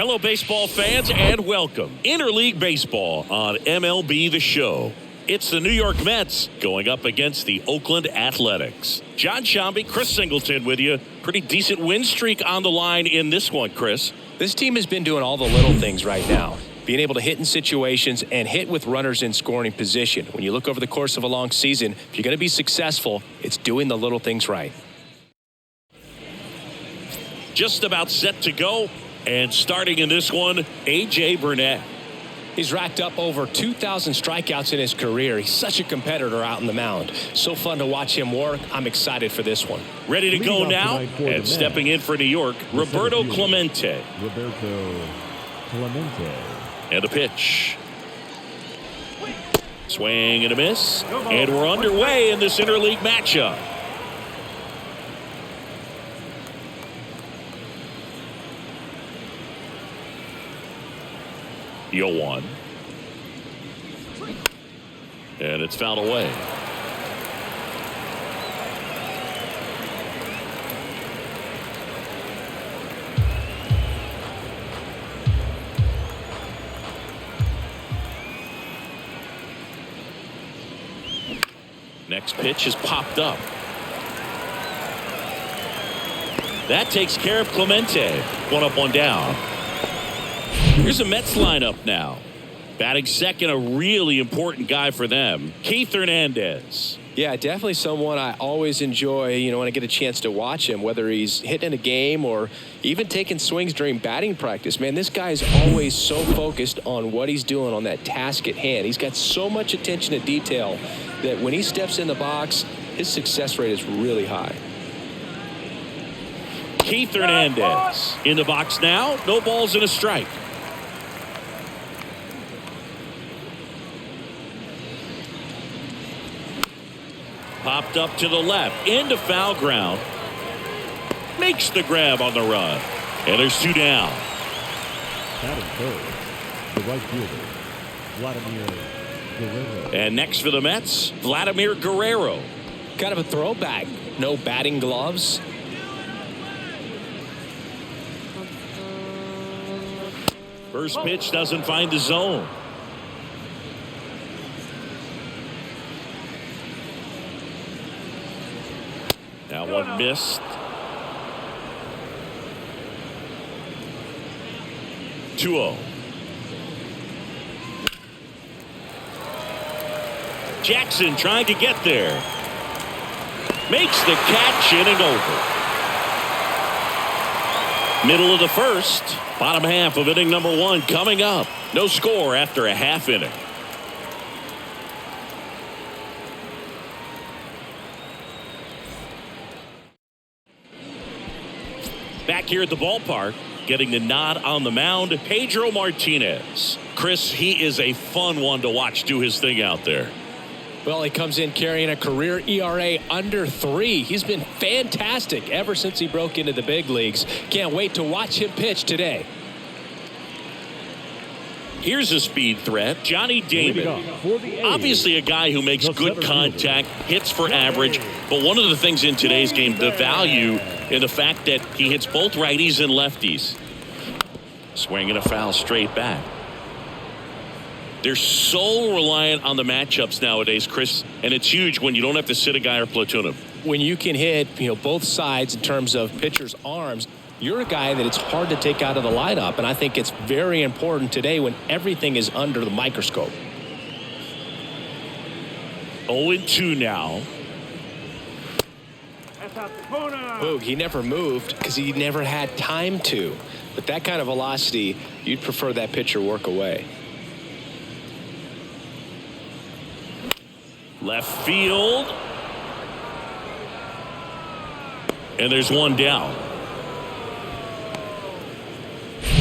Hello, baseball fans, and welcome. Interleague Baseball on MLB The Show. It's the New York Mets going up against the Oakland Athletics. John Shambi, Chris Singleton with you. Pretty decent win streak on the line in this one, Chris. This team has been doing all the little things right now. Being able to hit in situations and hit with runners in scoring position. When you look over the course of a long season, if you're going to be successful, it's doing the little things right. Just about set to go. And starting in this one, A.J. Burnett. He's racked up over 2,000 strikeouts in his career. He's such a competitor out in the mound. So fun to watch him work. I'm excited for this one. Ready to go now, and stepping in for New York, Roberto Clemente. And the pitch. Swing and a miss. And we're underway in this interleague matchup. The 0-1. And it's fouled away. Next pitch is popped up. That takes care of Clemente. One up, one down. Here's a Mets lineup now. Batting second, a really important guy for them, Keith Hernandez. Yeah, definitely someone I always enjoy, when I get a chance to watch him, whether he's hitting a game or even taking swings during batting practice. Man, this guy is always so focused on what he's doing on that task at hand. He's got so much attention to detail that when he steps in the box, his success rate is really high. Keith Hernandez in the box now. No balls and a strike. Popped up to the left, into foul ground. Makes the grab on the run. And there's two down. Batting third, the right fielder, Vladimir Guerrero. And next for the Mets, Vladimir Guerrero. Kind of a throwback. No batting gloves. First pitch doesn't find the zone. That one missed. 2-0. Jackson trying to get there. Makes the catch, in and over. Middle of the first. Bottom half of inning number one coming up. No score after a half inning. Back here at the ballpark, getting the nod on the mound, Pedro Martinez. Chris, he is a fun one to watch do his thing out there. Well, he comes in carrying a career ERA under 3. He's been fantastic ever since he broke into the big leagues. Can't wait to watch him pitch today. Here's a speed threat, Johnny Damon. Obviously a guy who makes good contact, hits for average, but one of the things in today's game, the value in the fact that he hits both righties and lefties. Swinging a foul straight back. They're so reliant on the matchups nowadays, Chris, and it's huge when you don't have to sit a guy or platoon him. When you can hit, both sides in terms of pitchers' arms, you're a guy that it's hard to take out of the lineup, and I think it's very important today when everything is under the microscope. 0-2 now. Boog, he never moved because he never had time to. But that kind of velocity, you'd prefer that pitcher work away. Left field. And there's one down.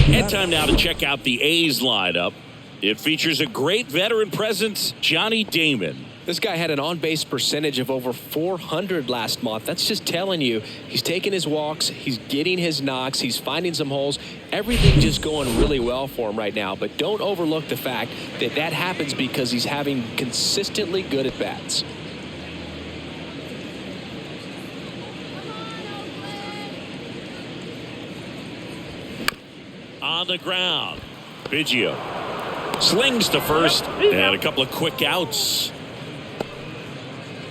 And time now to check out the A's lineup. It features a great veteran presence, Johnny Damon. This guy had an on-base percentage of over 400 last month. That's just telling you he's taking his walks, he's getting his knocks, he's finding some holes. Everything just going really well for him right now. But don't overlook the fact that that happens because he's having consistently good at-bats. On the ground. Biggio slings to first, and a couple of quick outs.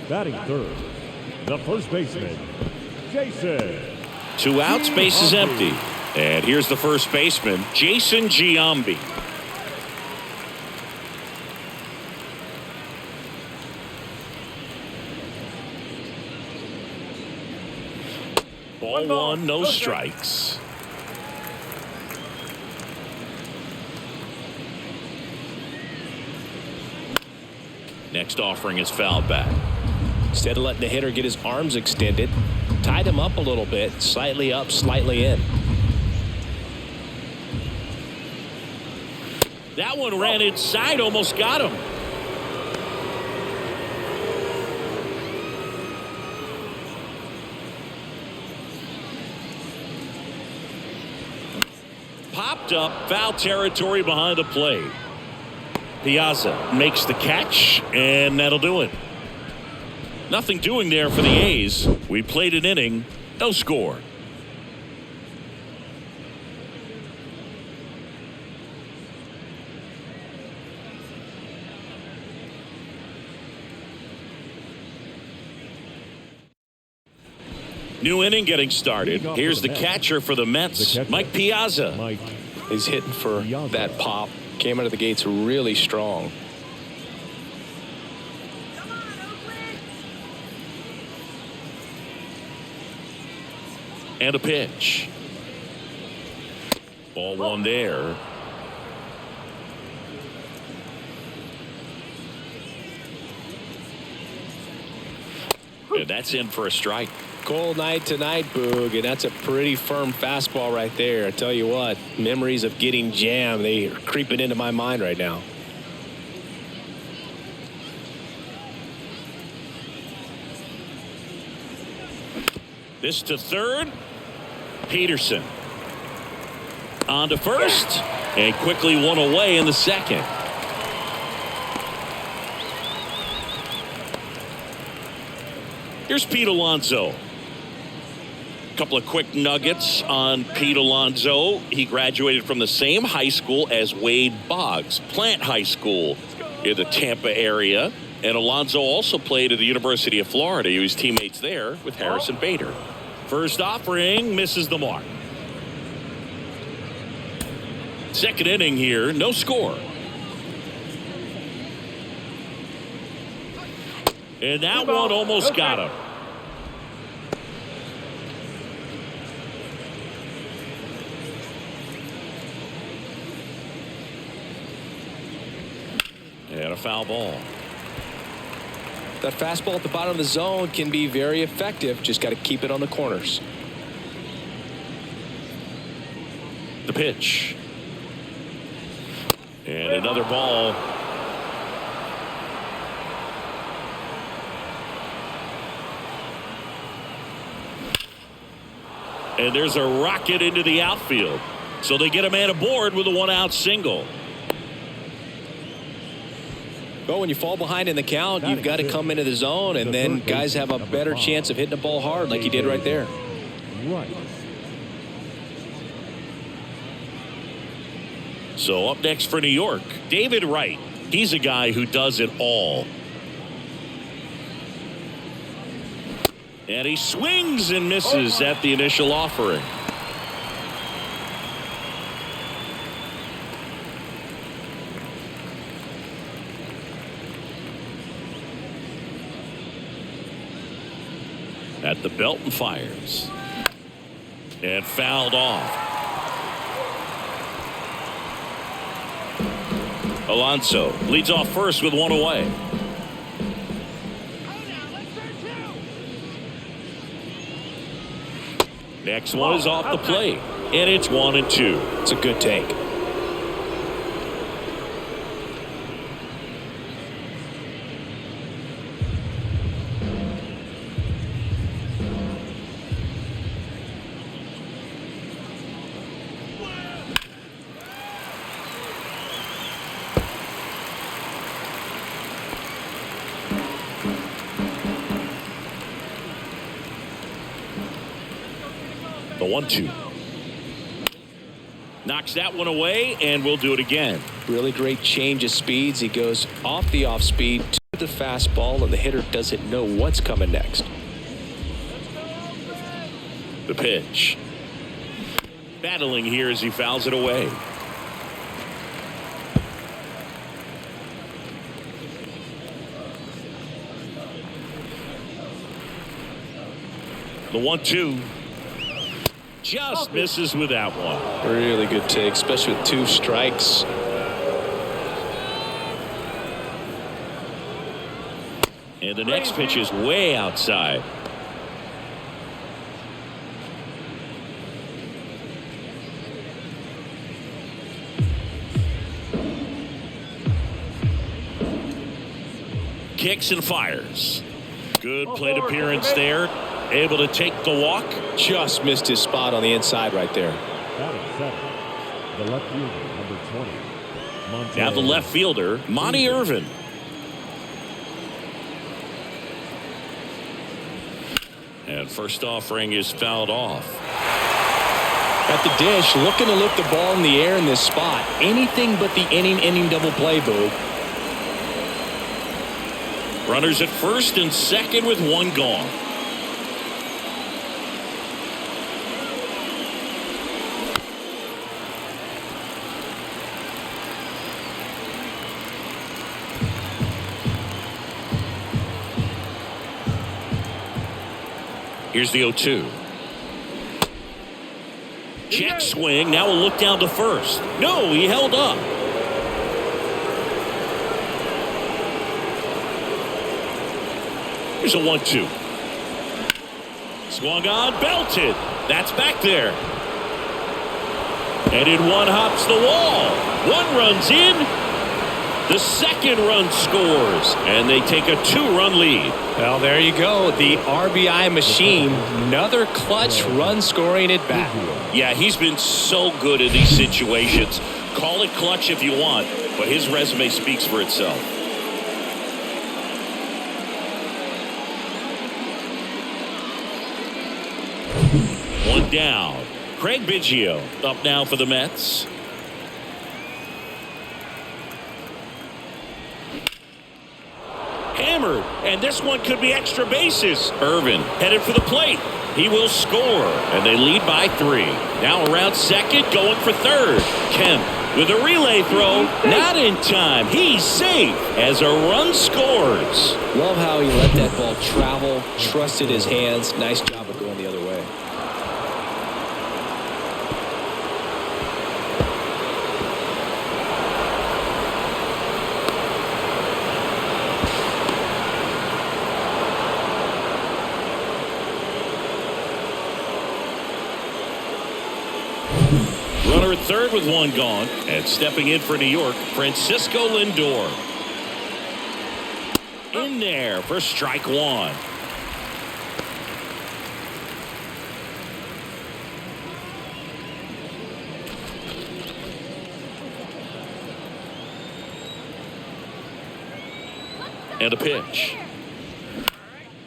Batting third, the first baseman, Jason. 2 outs, base is empty. And here's the first baseman, Jason Giambi. Ball 1, no strikes. Next offering is fouled back. Instead of letting the hitter get his arms extended, tied him up a little bit, slightly up, slightly in. That one ran inside, almost got him. Popped up, foul territory behind the plate. Piazza makes the catch, and that'll do it. Nothing doing there for the A's. We played an inning, no score. New inning getting started. Here's the catcher for the Mets, Mike Piazza. He's hitting for that pop. Came out of the gates really strong. And a pitch. Ball 1 there. And that's in for a strike. Cold night tonight, Boog, and that's a pretty firm fastball right there. I tell you what, memories of getting jammed, they are creeping into my mind right now. This to third. Peterson on to first, and quickly one away in the second. Here's Pete Alonso. A couple of quick nuggets on Pete Alonso. He graduated from the same high school as Wade Boggs, Plant High School in the Tampa area. And Alonso also played at the University of Florida. He was teammates there with Harrison Bader. First offering misses the mark. Second inning here, no score. And that one almost got him. And a foul ball. That fastball at the bottom of the zone can be very effective. Just got to keep it on the corners. The pitch. And another ball. And there's a rocket into the outfield. So they get a man aboard with a 1-out single. Well, when you fall behind in the count, you've got to come into the zone, and then guys have a better chance of hitting the ball hard like you did right there. Right. So up next for New York, David Wright. He's a guy who does it all. And he swings and misses at the initial offering. At the belt and fires. And fouled off. Alonso leads off first with 1 away. Next one is off the plate, and it's 1-2. It's a good take. The 1-2. Knocks that one away, and we'll do it again. Really great change of speeds. He goes off the off speed to the fastball, and the hitter doesn't know what's coming next. The pitch. Battling here as he fouls it away. The 1-2. Just misses with that one. Really good take, especially with 2 strikes. And the next pitch is way outside. Kicks and fires. Good plate appearance there. Able to take the walk. Just missed his spot on the inside right there. The left fielder, number 20. Now the left fielder, Monty Irvin. And first offering is fouled off. At the dish, looking to lift the ball in the air in this spot. Anything but the inning double play, Boo. Runners at first and second with 1 gone. Here's the 0-2. Check swing. Now a look down to first. No, he held up. Here's a 1-2. Swung on, belted. That's back there. And in one hops the wall. 1 runs in. The second run scores, and they take a 2-run lead. Well, there you go. The RBI machine. Another clutch run scoring at bat. Yeah, he's been so good in these situations. Call it clutch if you want, but his resume speaks for itself. One down. Craig Biggio up now for the Mets. Hammered, and this one could be extra bases. Irvin headed for the plate. He will score, and they lead by 3. Now around second, going for third. Kemp with a relay throw. Not in time. He's safe as a run scores. Love how he let that ball travel, trusted his hands. Nice job of going the other way. Runner at third with 1 gone, and stepping in for New York, Francisco Lindor. In there for strike 1. And a pitch.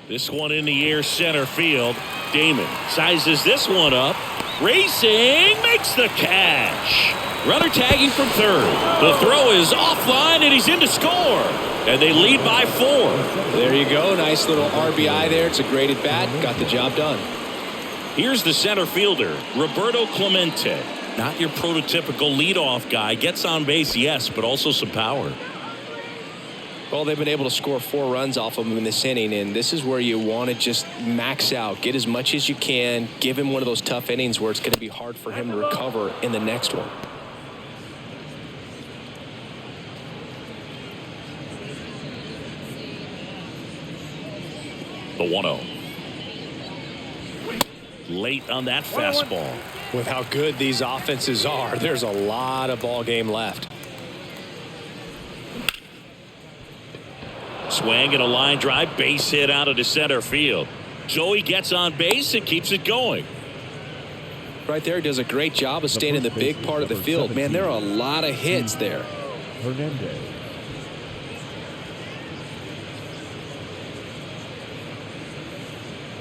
This one in the air, center field. Damon sizes this one up. Racing, makes the catch. Runner tagging from third. The throw is offline, and he's in to score. And they lead by 4. There you go. Nice little RBI there. It's a great at bat. Got the job done. Here's the center fielder, Roberto Clemente. Not your prototypical leadoff guy. Gets on base, yes, but also some power. Well, they've been able to score 4 runs off of him in this inning, and this is where you want to just max out. Get as much as you can. Give him one of those tough innings where it's going to be hard for him to recover in the next one. The 1-0. Late on that fastball. With how good these offenses are, there's a lot of ball game left. Swing and a line drive, base hit out of the center field. Joey gets on base and keeps it going. Right there, does a great job of staying in the big part of the field. Man, there are a lot of hits there. Hernandez.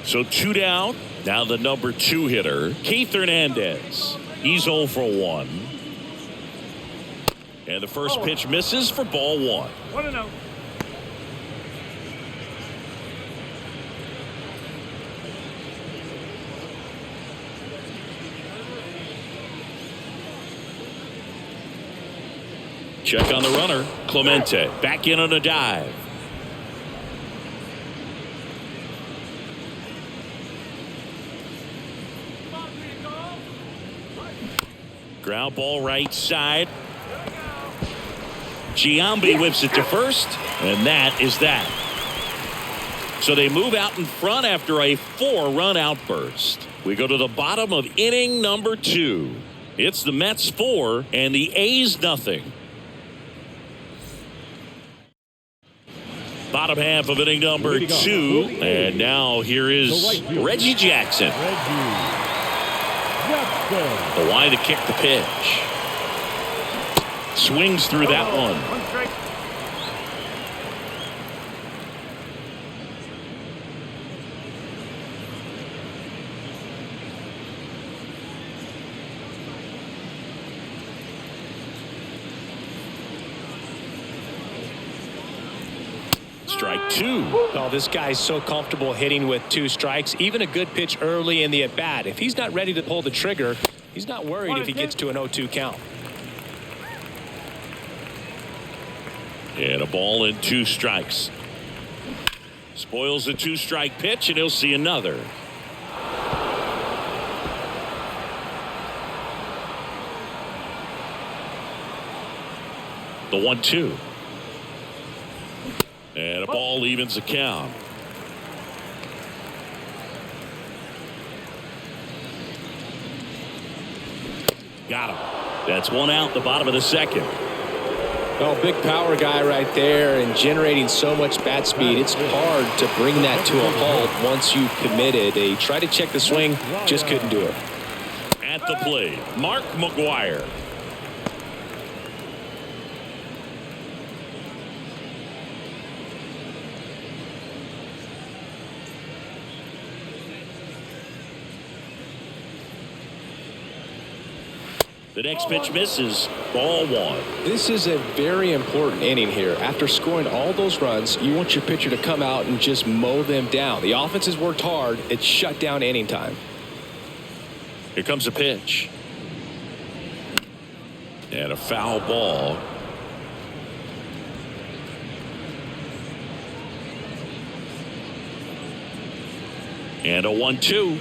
So 2 down. Now the number 2 hitter, Keith Hernandez. He's 0 for 1. And the first pitch misses for ball 1. 1-0. Check on the runner. Clemente back in on a dive. Ground ball right side. Giambi whips it to first, and that is that. So they move out in front after a 4-run outburst. We go to the bottom of inning number 2. It's the Mets 4 and the A's nothing. Bottom half of inning number 2, and now here is Reggie Jackson. The line to kick the pitch. Swings through that one. Strike 2. Oh, this guy's so comfortable hitting with 2 strikes. Even a good pitch early in the at-bat. If he's not ready to pull the trigger, he's not worried if he gets to an 0-2 count. And a ball and 2 strikes. Spoils the 2-strike pitch, and he'll see another. The 1-2. And a ball evens the count. Got him. That's 1 out, the bottom of the 2nd. Oh, big power guy right there and generating so much bat speed. It's hard to bring that to a halt once you've committed. They tried to check the swing, just couldn't do it. At the plate, Mark McGwire. The next pitch misses. Ball 1. This is a very important inning here. After scoring all those runs, you want your pitcher to come out and just mow them down. The offense has worked hard. It's shut down inning time. Here comes a pitch. And a foul ball. And a 1-2.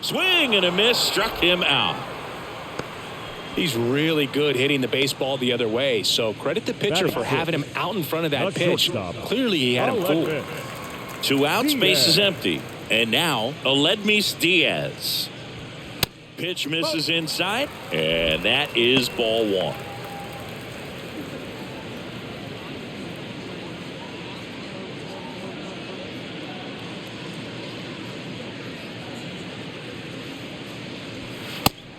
Swing and a miss, struck him out. He's really good hitting the baseball the other way, so credit the pitcher for having him out in front of that pitch. Clearly he had him fooled. 2 outs, base is empty. And now Aledmys Diaz. Pitch misses inside, and that is ball 1.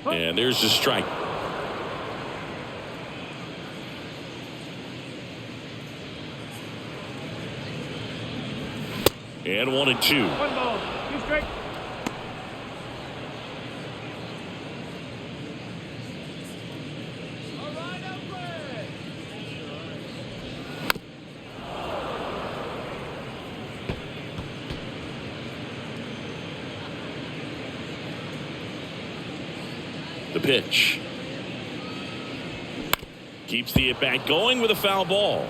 And there's the strike. And 1-2. 1 ball, 2 strikes. The pitch. Keeps the at-bat going with a foul ball.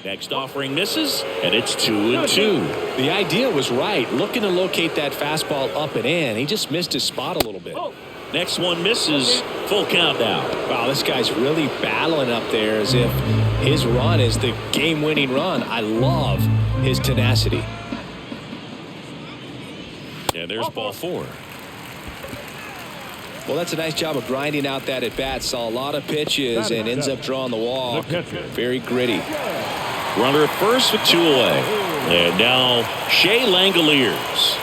Next offering misses, and it's 2-2. The idea was right, looking to locate that fastball up and in. He just missed his spot a little bit. Next one misses. Full count now. Wow, this guy's really battling up there as if his run is the game-winning run. I love his tenacity. And there's ball 4. Well, that's a nice job of grinding out that at-bat. Saw a lot of pitches and ends up drawing the walk. Very gritty. Runner at first with 2 away. And now Shea Langoliers.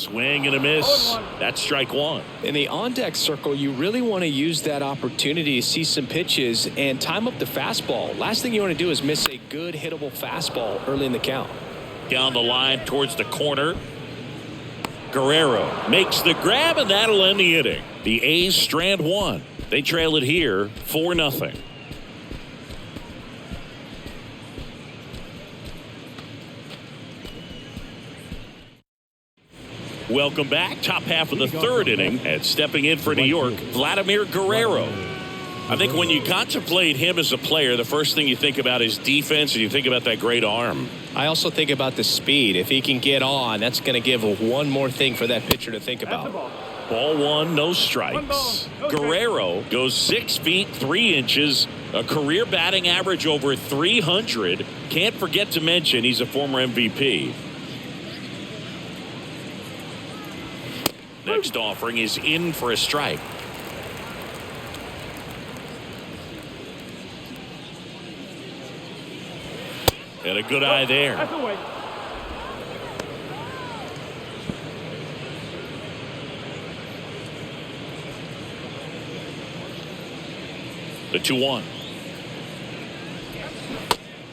Swing and a miss. That's strike one. In the on-deck circle, you really want to use that opportunity to see some pitches and time up the fastball. Last thing you want to do is miss a good hittable fastball early in the count. Down the line towards the corner. Guerrero makes the grab, and that'll end the inning. The A's strand one. They trail it here 4-0. Welcome back. Top half of the third inning, and stepping in for New York, Vladimir Guerrero. I think when you contemplate him as a player, the first thing you think about is defense, and you think about that great arm. I also think about the speed. If he can get on, that's going to give one more thing for that pitcher to think about. Ball one, no strikes. Guerrero goes 6 feet 3 inches, a career batting average over 300. Can't forget to mention he's a former MVP. Next offering is in for a strike. And a good eye there. The 2-1.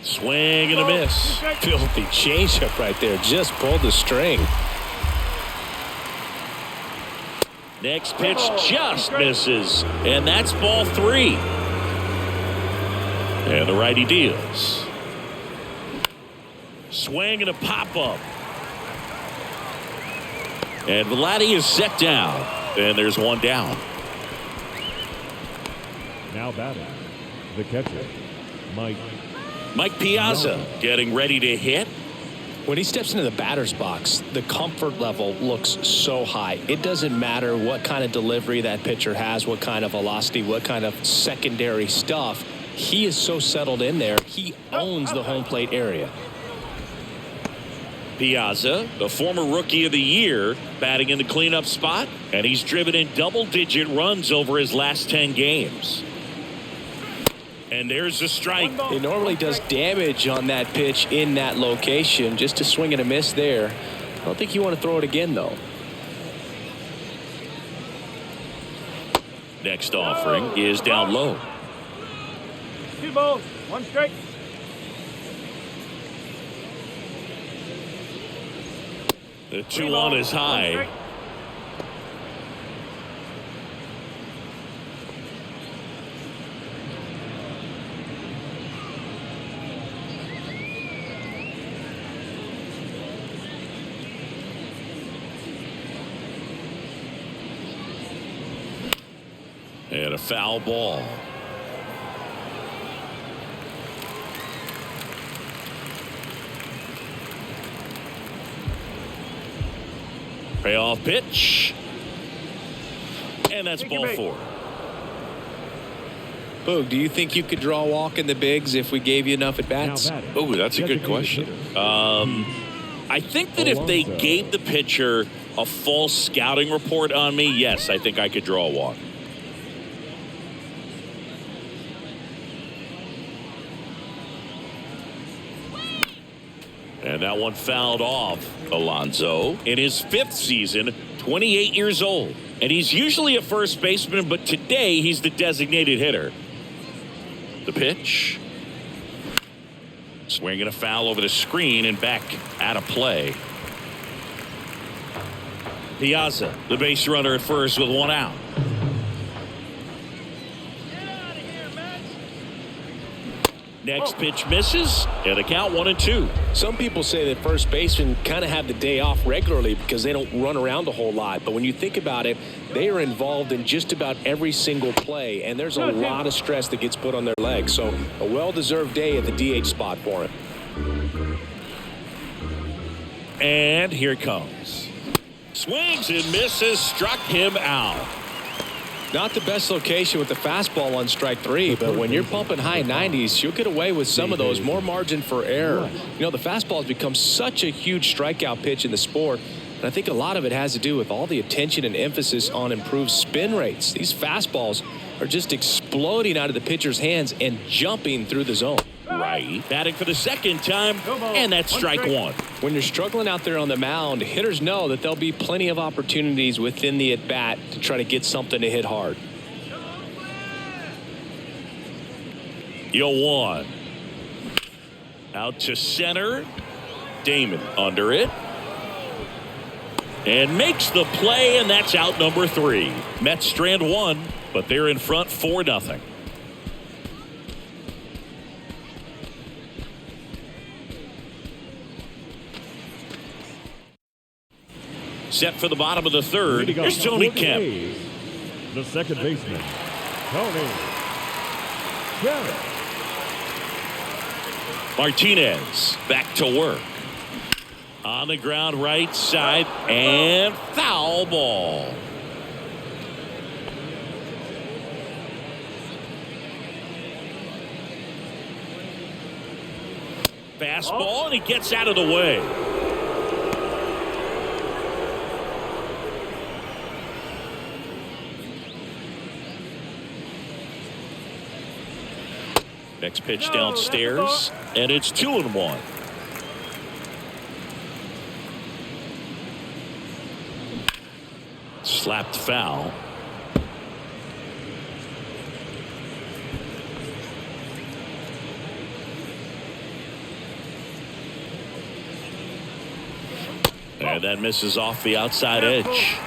Swing and a miss. Filthy changeup right there. Just pulled the string. Next pitch just misses. And that's ball 3. And the righty deals. Swing and a pop-up. And Vladdy is set down. And there's one down. Now batting, the catcher, Mike Piazza getting ready to hit. When he steps into the batter's box, the comfort level looks so high. It doesn't matter what kind of delivery that pitcher has, what kind of velocity, what kind of secondary stuff. He is so settled in there. He owns the home plate area. Piazza, the former Rookie of the Year, batting in the cleanup spot, and he's driven in double-digit runs over his last 10 games. And there's a strike. It normally does damage on that pitch in that location. Just a swing and a miss there. I don't think you want to throw it again, though. Next offering is down low. 2 balls, 1 strike. The 2-1 is high. And a foul ball. Payoff pitch. And that's ball 4. Boog, do you think you could draw a walk in the bigs if we gave you enough at bats? Oh, that's a good question. I think that if they gave the pitcher a false scouting report on me, yes, I think I could draw a walk. And that one fouled off. Alonso in his 5th season, 28 years old. And he's usually a first baseman, but today he's the designated hitter. The pitch. Swinging a foul over the screen and back out of play. Piazza, the base runner at first with 1 out. Next pitch misses, and a count 1-2. Some people say that first basemen kind of have the day off regularly because they don't run around a whole lot. But when you think about it, they are involved in just about every single play, and there's a lot of stress that gets put on their legs. So a well-deserved day at the DH spot for him. And here it comes. Swings and misses, struck him out. Not the best location with the fastball on strike 3, but when you're pumping high 90s, you'll get away with some of those. More margin for error. You know, the fastball has become such a huge strikeout pitch in the sport, and I think a lot of it has to do with all the attention and emphasis on improved spin rates. These fastballs are just exploding out of the pitcher's hands and jumping through the zone. right. Batting for the second time, and that's strike one. When you're struggling out there on the mound, hitters know that there'll be plenty of opportunities within the at-bat to try to get something to hit hard. 0-1. Out to center. Damon under it. And makes the play, and that's out number 3. Mets strand 1, but they're in front 4-0. Set for the bottom of the third. Here's Tony Kemp. The second baseman, Tony Kemp. Martinez back to work. On the ground right side, and foul ball. Fastball, and he gets out of the way. Next pitch downstairs, and it's 2-1. Slapped foul. And that misses off the outside edge.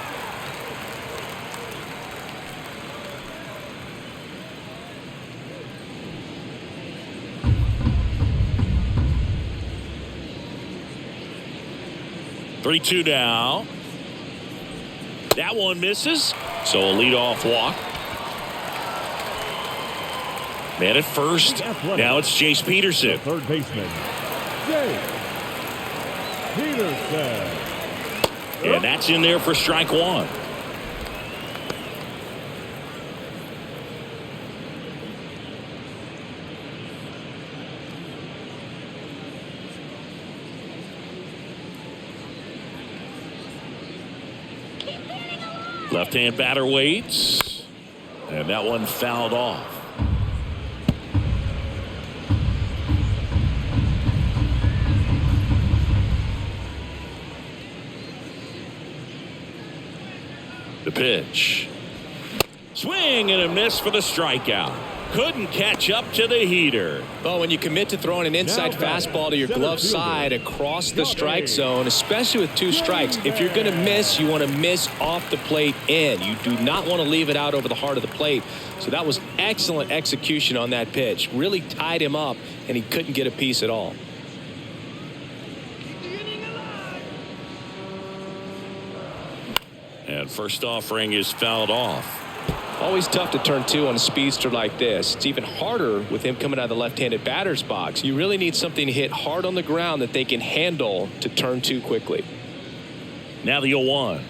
Three-two now. That one misses, so a leadoff walk. Man at first. Now it's Jace Peterson. Third baseman, Jace Peterson. And that's in there for strike one. Left-hand batter waits, and that one fouled off. The pitch. Swing and a miss for the strikeout. Couldn't catch up to the heater. Well, when you commit to throwing an inside fastball to your glove side across the strike zone, especially with 2 strikes, if you're going to miss, you want to miss off the plate in. You do not want to leave it out over the heart of the plate. So that was excellent execution on that pitch. Really tied him up, and he couldn't get a piece at all. And first offering is fouled off. Always tough to turn 2 on a speedster like this. It's even harder with him coming out of the left-handed batter's box. You really need something to hit hard on the ground that they can handle to turn 2 quickly. Now the 0-1.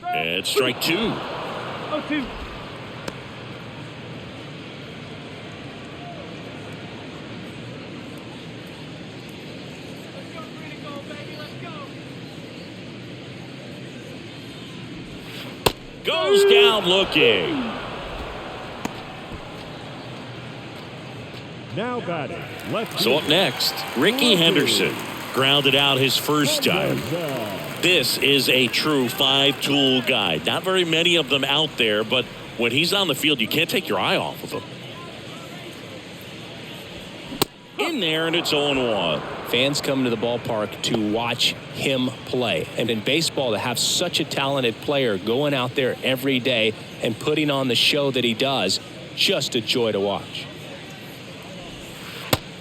And strike 2. 0-2. Goes down looking. Now batting, left. So up next, Ricky Henderson grounded out his first time. This is a true 5-tool guy. Not very many of them out there, but when he's on the field, you can't take your eye off of him. In there, and it's 0-1. Fans come to the ballpark to watch him play. And in baseball, to have such a talented player going out there every day and putting on the show that he does, just a joy to watch.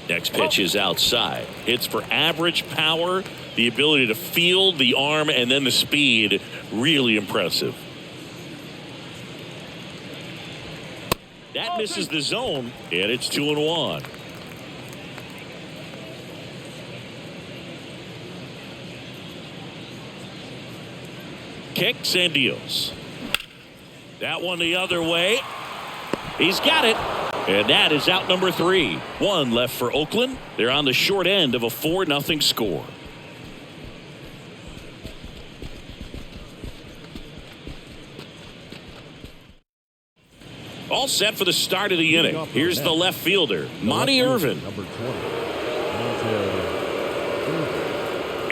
Next pitch is outside. It's for average power, the ability to field, the arm, and then the speed. Really impressive. That misses the zone, and it's 2-1. Kicks and deals. That one the other way. He's got it. And that is out number 3. 1 left for Oakland. They're on the short end of a 4-0 score. All set for the start of the inning. Here's the left fielder, Monty Irvin. Number 20.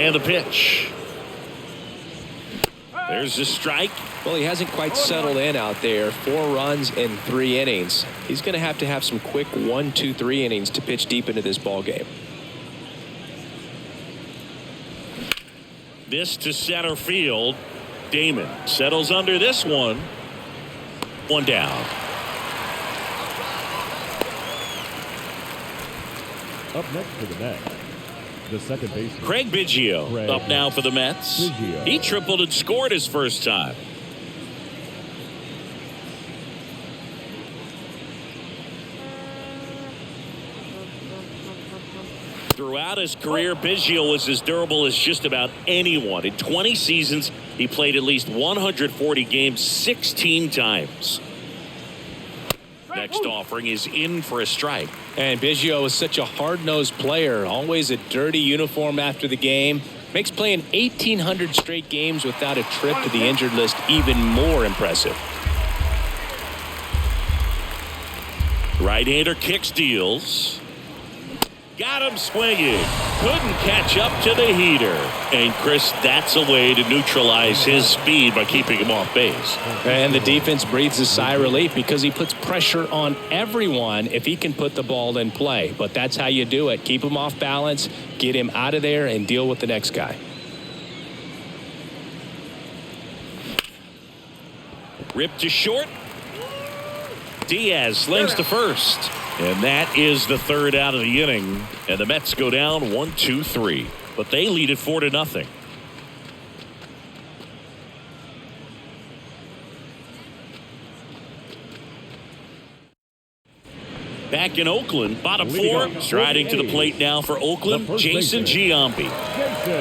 And the pitch. There's the strike. Well, he hasn't quite settled in out there. 4 runs in 3 innings. He's going to have some quick 1, 2, 3 innings to pitch deep into this ball game. This to center field. Damon settles under this one. 1 down. Up next for the Mets, the second baseman, Craig Biggio up now for the Mets. He tripled and scored his first time. Throughout his career, Biggio was as durable as just about anyone. In 20 seasons, he played at least 140 games 16 times. Next offering is in for a strike. And Biggio is such a hard-nosed player. Always a dirty uniform after the game. Makes playing 1,800 straight games without a trip to the injured list even more impressive. Right-hander kicks, deals. Got him swinging. Couldn't catch up to the heater. And Chris, that's a way to neutralize his speed by keeping him off base. And the defense breathes a sigh of relief because he puts pressure on everyone if he can put the ball in play. But that's how you do it. Keep him off balance, get him out of there, and deal with the next guy. Ripped to short. Diaz slings to first. And that is the third out of the inning. And the Mets go down 1, 2, 3. But they lead it 4-0. Back in Oakland, bottom 4, striding to the plate now for Oakland, Jason Giambi.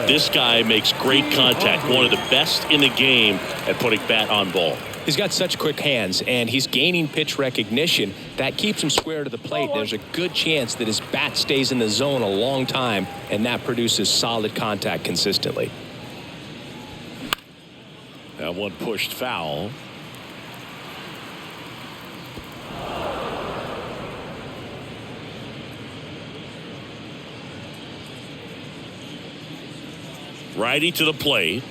This guy makes great contact, one of the best in the game at putting bat on ball. He's got such quick hands, and he's gaining pitch recognition. That keeps him square to the plate. There's a good chance that his bat stays in the zone a long time, and that produces solid contact consistently. That one pushed foul. Righty to the plate.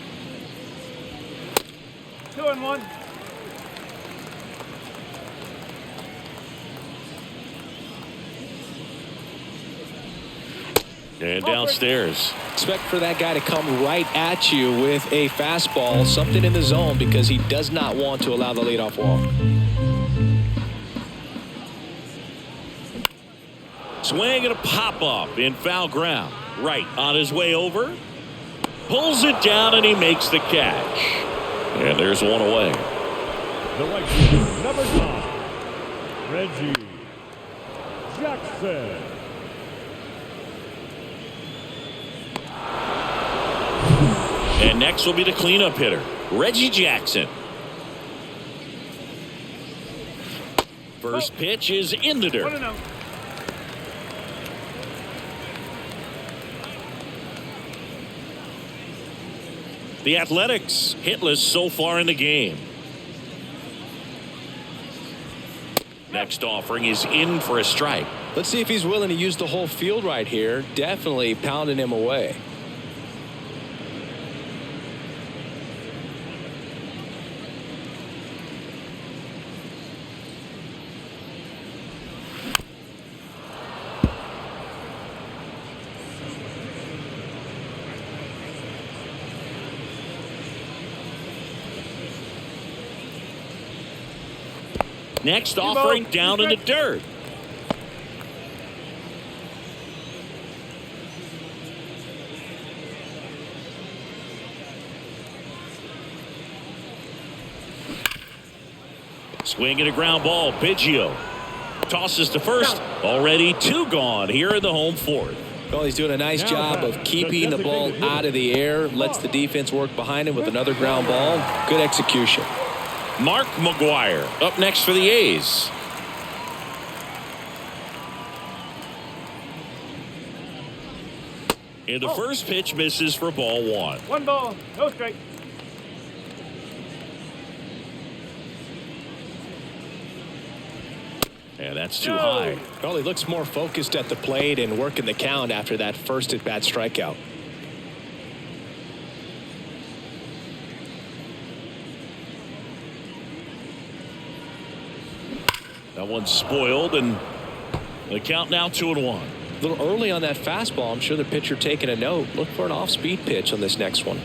2-1. And downstairs. Expect for that guy to come right at you with a fastball, something in the zone, because he does not want to allow the leadoff walk. Swing and a pop-up in foul ground. Right on his way over. Pulls it down and he makes the catch. And there's one away. the right fielder, number 9, Reggie Jackson. And next will be the cleanup hitter, Reggie Jackson. First pitch is in the dirt. 1-0. The Athletics hitless so far in the game. Next offering is in for a strike. Let's see if he's willing to use the whole field right here. Definitely pounding him away. Next offering down in the dirt. Swing and a ground ball. Biggio tosses to first. Already 2 gone here in the home fourth. Well, he's doing a nice job of keeping the ball out of the air. Lets the defense work behind him with another ground ball. Good execution. Mark McGuire up next for the A's. And the first pitch misses for ball 1. 1 ball, no strike. And that's too high. Well, he looks more focused at the plate and working the count after that first at-bat strikeout. That one's spoiled, and the count now 2-1. A little early on that fastball. I'm sure the pitcher taking a note. Look for an off-speed pitch on this next one.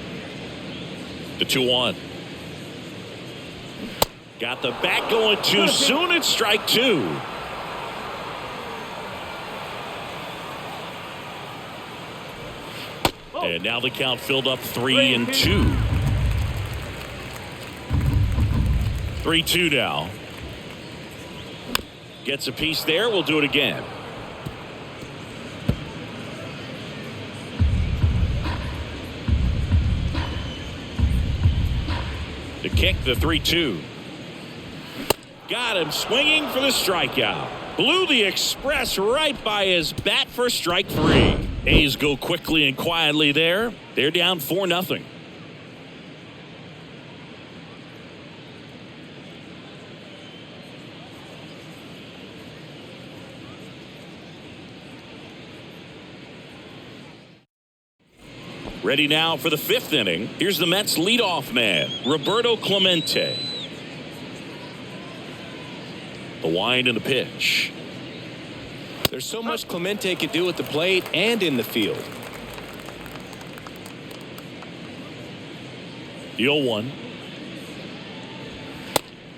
The 2-1. Got the bat going too soon. It's strike 2. And now the count filled up 3-2. 3-2 now. Gets a piece there. We'll do it again. The kick, the 3-2. Got him swinging for the strikeout. Blew the express right by his bat for strike 3. A's go quickly and quietly there. They're down 4-0. Ready now for the 5th inning. Here's the Mets leadoff man, Roberto Clemente. The wind and the pitch. There's so much Clemente could do at the plate and in the field. The 0-1.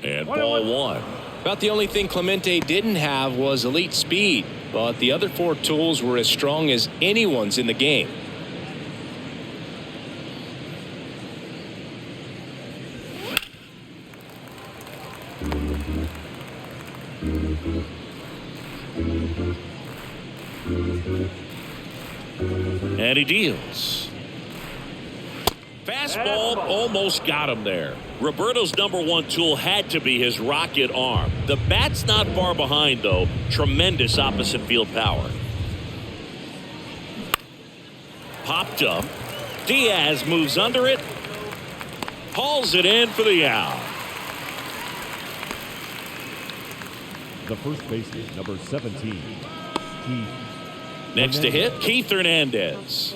And ball 1. About the only thing Clemente didn't have was elite speed, but the other 4 tools were as strong as anyone's in the game. And he deals. Fastball almost got him there. Roberto's #1 tool had to be his rocket arm. The bat's not far behind, though. Tremendous opposite field power. Popped up. Diaz moves under it. Hauls it in for the out. The first baseman, number 17, Keith. Next to hit, Keith Hernandez.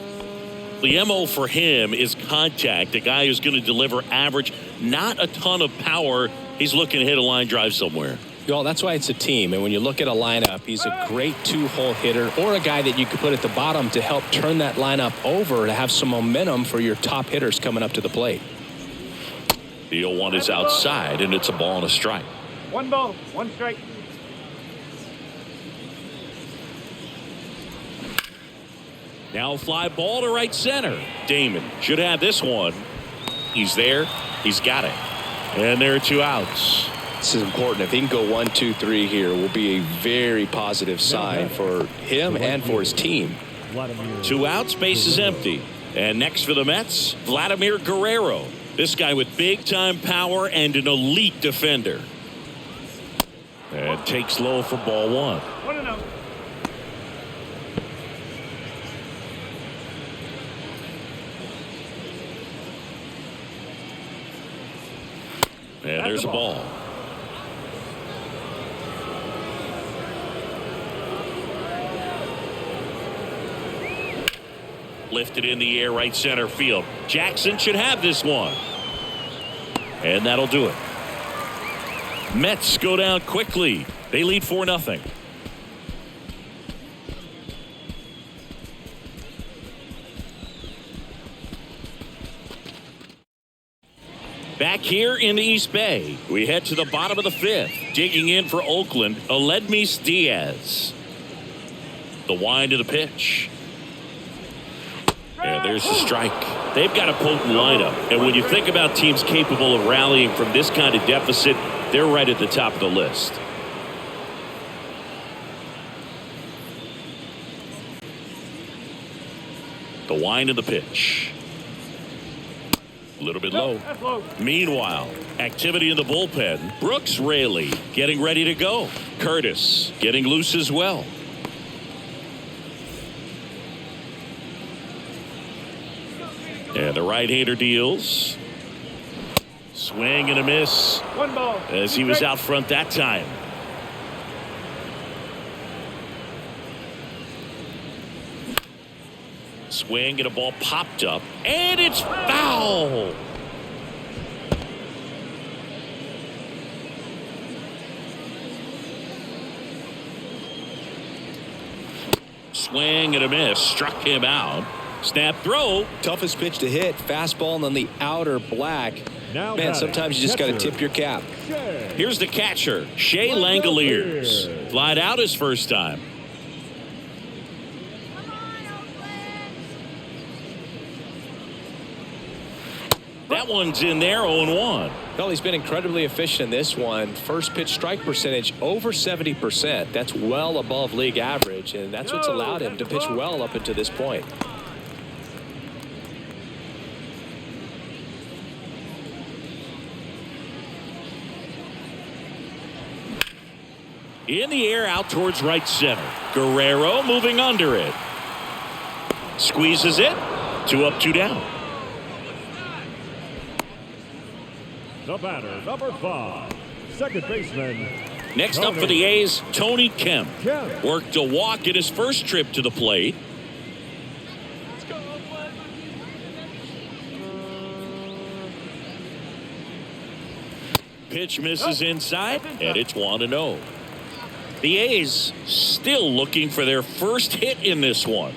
The MO for him is contact. A guy who's going to deliver average, not a ton of power. He's looking to hit a line drive somewhere. Well, that's why it's a team. And when you look at a lineup, he's a great 2-hole hitter or a guy that you could put at the bottom to help turn that lineup over to have some momentum for your top hitters coming up to the plate. The 0-1 is outside, and it's a ball and a strike. 1 ball, 1 strike. Now a fly ball to right center. Damon should have this one. He's there. He's got it. And there are 2 outs. This is important. If he can go 1, 2, 3 here, will be a very positive sign for him and for his team. 2 outs, base is empty. And next for the Mets, Vladimir Guerrero. This guy with big-time power and an elite defender. And takes low for ball 1. 1-0. And there's a ball. Lifted in the air, right center field. Jackson should have this one. And that'll do it. Mets go down quickly. They lead 4-0. Back here in the East Bay, we head to the bottom of the 5th. Digging in for Oakland, Aledmys Diaz. The wind of the pitch. And there's the strike. They've got a potent lineup. And when you think about teams capable of rallying from this kind of deficit, they're right at the top of the list. The wind of the pitch. A little bit low. Meanwhile, activity in the bullpen. Brooks Raley getting ready to go. Curtis getting loose as well. And the right-hander deals. Swing and a miss. 1 ball. As he was out front that time. Swing and a ball popped up, and it's foul. Swing and a miss, struck him out. Snap throw. Toughest pitch to hit. Fastball on the outer black. Man, sometimes you just got to tip your cap. Here's the catcher, Shea Langoliers. Flied out his first time. That one's in there, 0-1. Well, he's been incredibly efficient in this one. First pitch strike percentage over 70%. That's well above league average, and that's what's allowed him to pitch well up until this point. In the air out towards right center. Guerrero moving under it. Squeezes it. 2 up, 2 down. The batter, number 5, second baseman. Next up for the A's, Tony Kemp. Worked a walk in his first trip to the plate. Pitch misses inside, and it's 1-0. The A's still looking for their first hit in this one.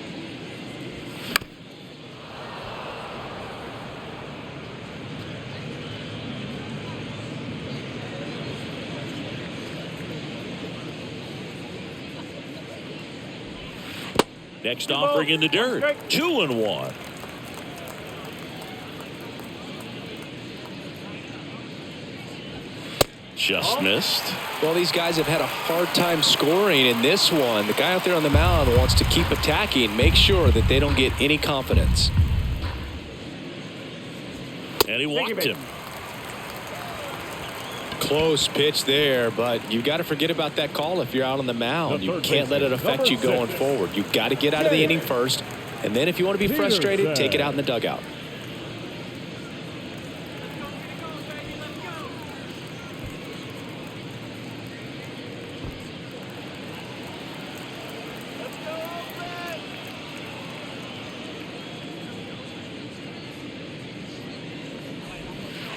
Next offering in the dirt. 2-1. Just missed. Well, these guys have had a hard time scoring in this one. The guy out there on the mound wants to keep attacking, make sure that they don't get any confidence. And he walked him. Close pitch there, but you got to forget about that call if you're out on the mound. You can't let it affect you going forward. You've got to get out of the inning first, and then if you want to be frustrated, take it out in the dugout.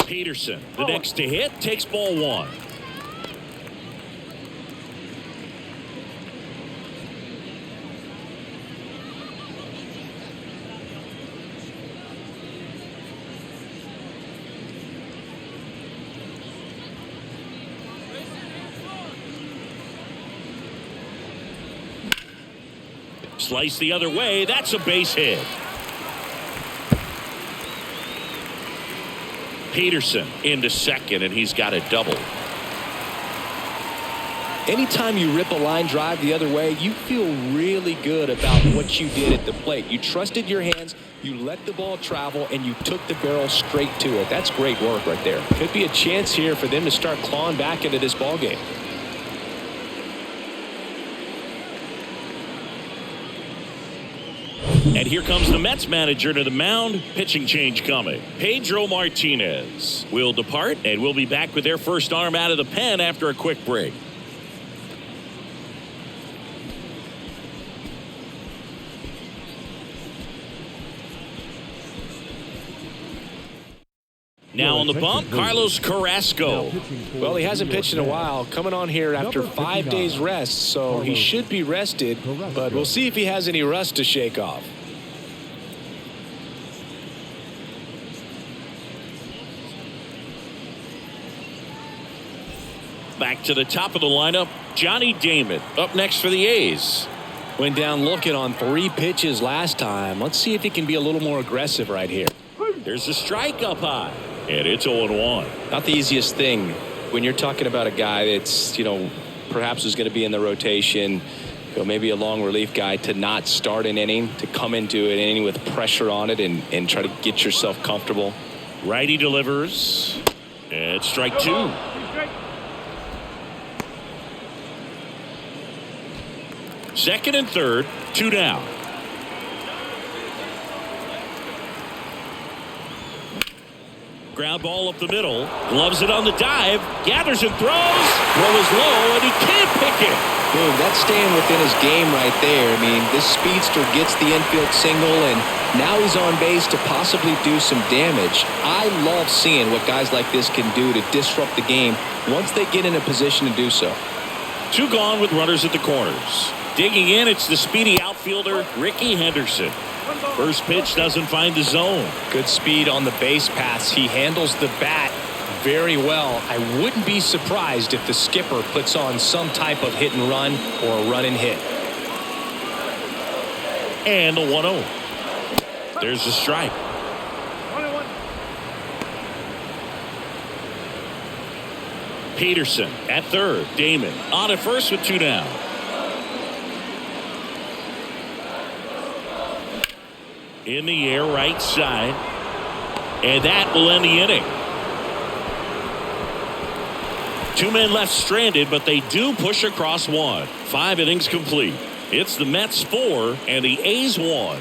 Peterson, the next to hit, takes ball 1. Slice the other way. That's a base hit. Peterson into second, and he's got a double. Anytime you rip a line drive the other way, you feel really good about what you did at the plate. You trusted your hands, you let the ball travel, and you took the barrel straight to it. That's great work right there. Could be a chance here for them to start clawing back into this ball game. And here comes the Mets manager to the mound. Pitching change coming. Pedro Martinez will depart, and we'll be back with their first arm out of the pen after a quick break. Now on the bump, Carlos Carrasco. Well, he hasn't pitched in a while, coming on here after 5 days rest, so he should be rested, but we'll see if he has any rust to shake off. Back to the top of the lineup, Johnny Damon up next for the A's. Went down looking on 3 pitches last time. Let's see if he can be a little more aggressive right here. There's a strike up high, and it's 0-1. Not the easiest thing when you're talking about a guy that's, perhaps is going to be in the rotation, maybe a long relief guy, to not start an inning, to come into an inning with pressure on it and try to get yourself comfortable. Righty delivers. And strike 2. Second and third, 2 down. Ground ball up the middle. Gloves it on the dive. Gathers and throws. Throw is low, and he can't pick it. Boom, that's staying within his game right there. I mean, this speedster gets the infield single, and now he's on base to possibly do some damage. I love seeing what guys like this can do to disrupt the game once they get in a position to do so. 2 gone with runners at the corners. Digging in, it's the speedy outfielder, Ricky Henderson. First pitch doesn't find the zone. Good speed on the base paths. He handles the bat very well. I wouldn't be surprised if the skipper puts on some type of hit and run or a run and hit. And the 1-0. There's the strike. 1-1. Peterson at third. Damon on at first with 2 down. In the air, right side. And that will end the inning. 2 men left stranded, but they do push across 1. 5 innings complete. It's the Mets 4 and the A's 1.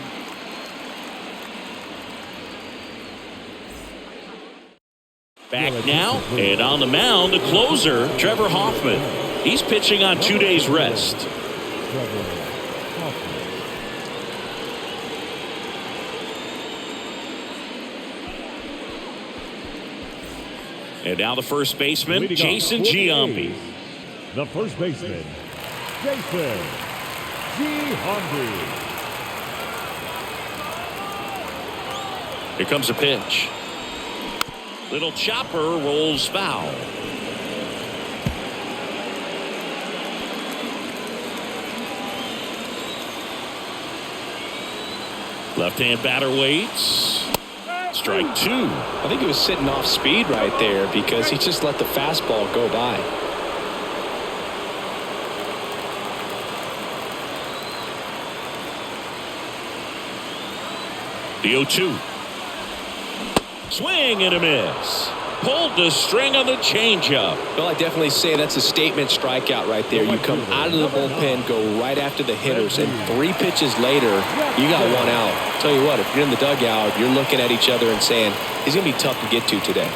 Back now, and on the mound, the closer, Trevor Hoffman. He's pitching on 2 days rest. And now the first baseman, Jason Giambi. The first baseman, Jason Giambi. Here comes a pitch. Little chopper rolls foul. Left-hand batter waits. Strike 2. I think he was sitting off speed right there because he just let the fastball go by. The 0-2. Swing and a miss. Pulled the string on the changeup. Well, I definitely say that's a statement strikeout right there. You come out of the bullpen, go right after the hitters, and 3 pitches later, you got 1 out. Tell you what, if you're in the dugout, you're looking at each other and saying, he's going to be tough to get to today.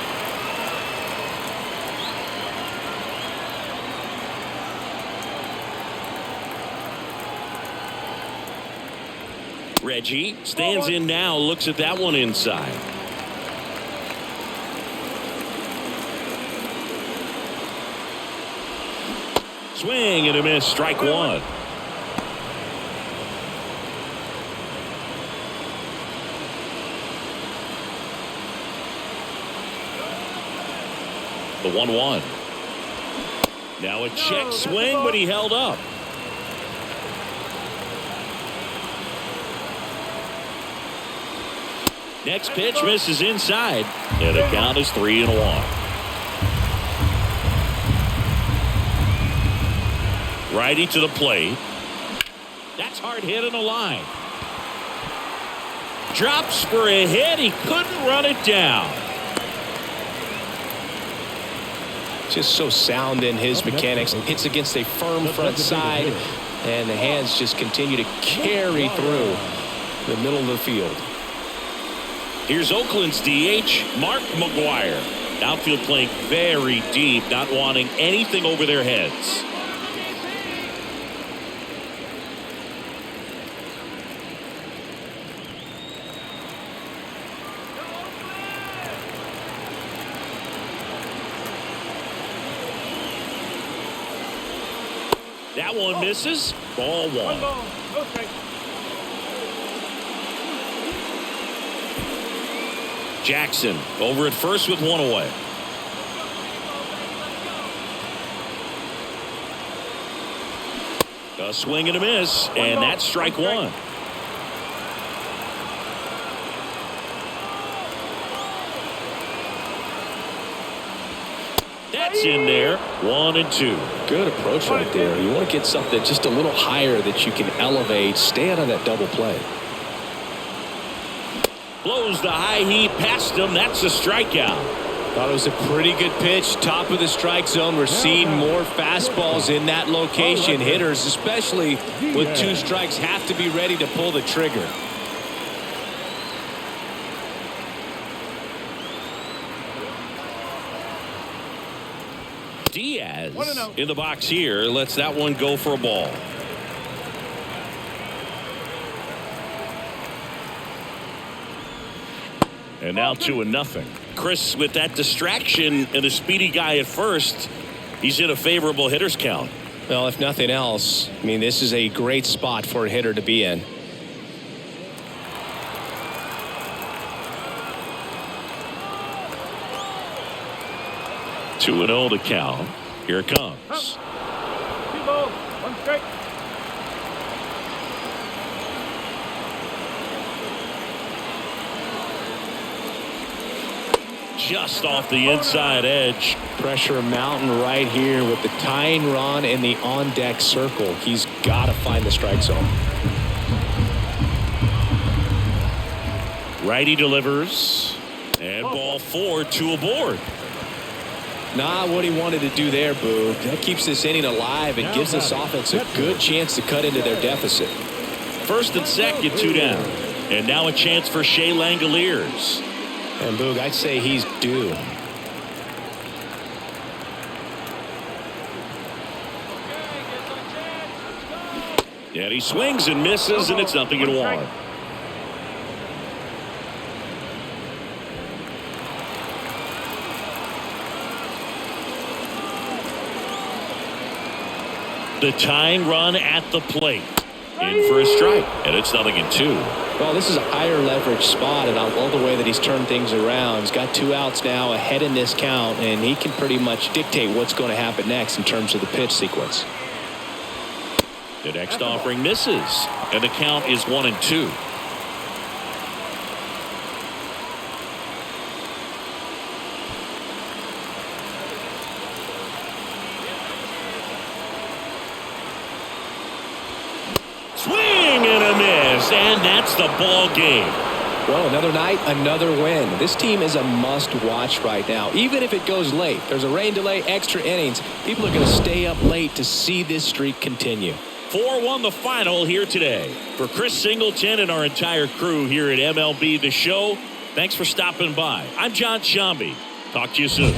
Reggie stands in now, looks at that one inside. Swing and a miss, strike 1. The 1-1. Now a check swing, but he held up. Next pitch misses inside, and the count is 3-1. Righty to the plate. That's hard hit in the line. Drops for a hit. He couldn't run it down. Just so sound in his mechanics. Hits against a firm front side, and the hands just continue to carry through the middle of the field. Here's Oakland's DH, Mark McGuire. Outfield playing very deep, not wanting anything over their heads. That one misses. Ball 1. No strike. Jackson over at first with 1 away. A swing and a miss, and that's strike 1. That's in there. 1-2. Good approach right there. You want to get something just a little higher that you can elevate. Stay out of that double play. Blows the high heat past him. That's a strikeout. Thought it was a pretty good pitch. Top of the strike zone. We're seeing more fastballs in that location. Hitters, especially with 2 strikes, have to be ready to pull the trigger. Diaz Diaz in the box here lets that one go for a ball. And now 2-0. Chris, with that distraction and a speedy guy at first, he's in a favorable hitter's count. Well, if nothing else, I mean, this is a great spot for a hitter to be in. Two and 0 to count. Here it comes. 2 balls, 1 strike. Just off the inside edge. Pressure mountain right here with the tying run in the on-deck circle. He's got to find the strike zone. Righty delivers. And ball 4, 2 aboard. Not what he wanted to do there, Boo. That keeps this inning alive and gives this offense a good chance to cut into their deficit. First and second, 2 down. And now a chance for Shea Langoliers. And Boog, I'd say he's due. And he swings and misses, and it's 0-1. The tying run at the plate. In for a strike, and it's 0-2. Well, this is a higher leverage spot, and I love the way that he's turned things around. He's got 2 outs now ahead in this count, and he can pretty much dictate what's going to happen next in terms of the pitch sequence. The next offering misses, and the count is 1-2. And that's the ball game. Well, another night, another win. This team is a must-watch right now. Even if it goes late, there's a rain delay, extra innings. People are going to stay up late to see this streak continue. 4-1 the final here today. For Chris Singleton and our entire crew here at MLB The Show, thanks for stopping by. I'm John Shambi. Talk to you soon.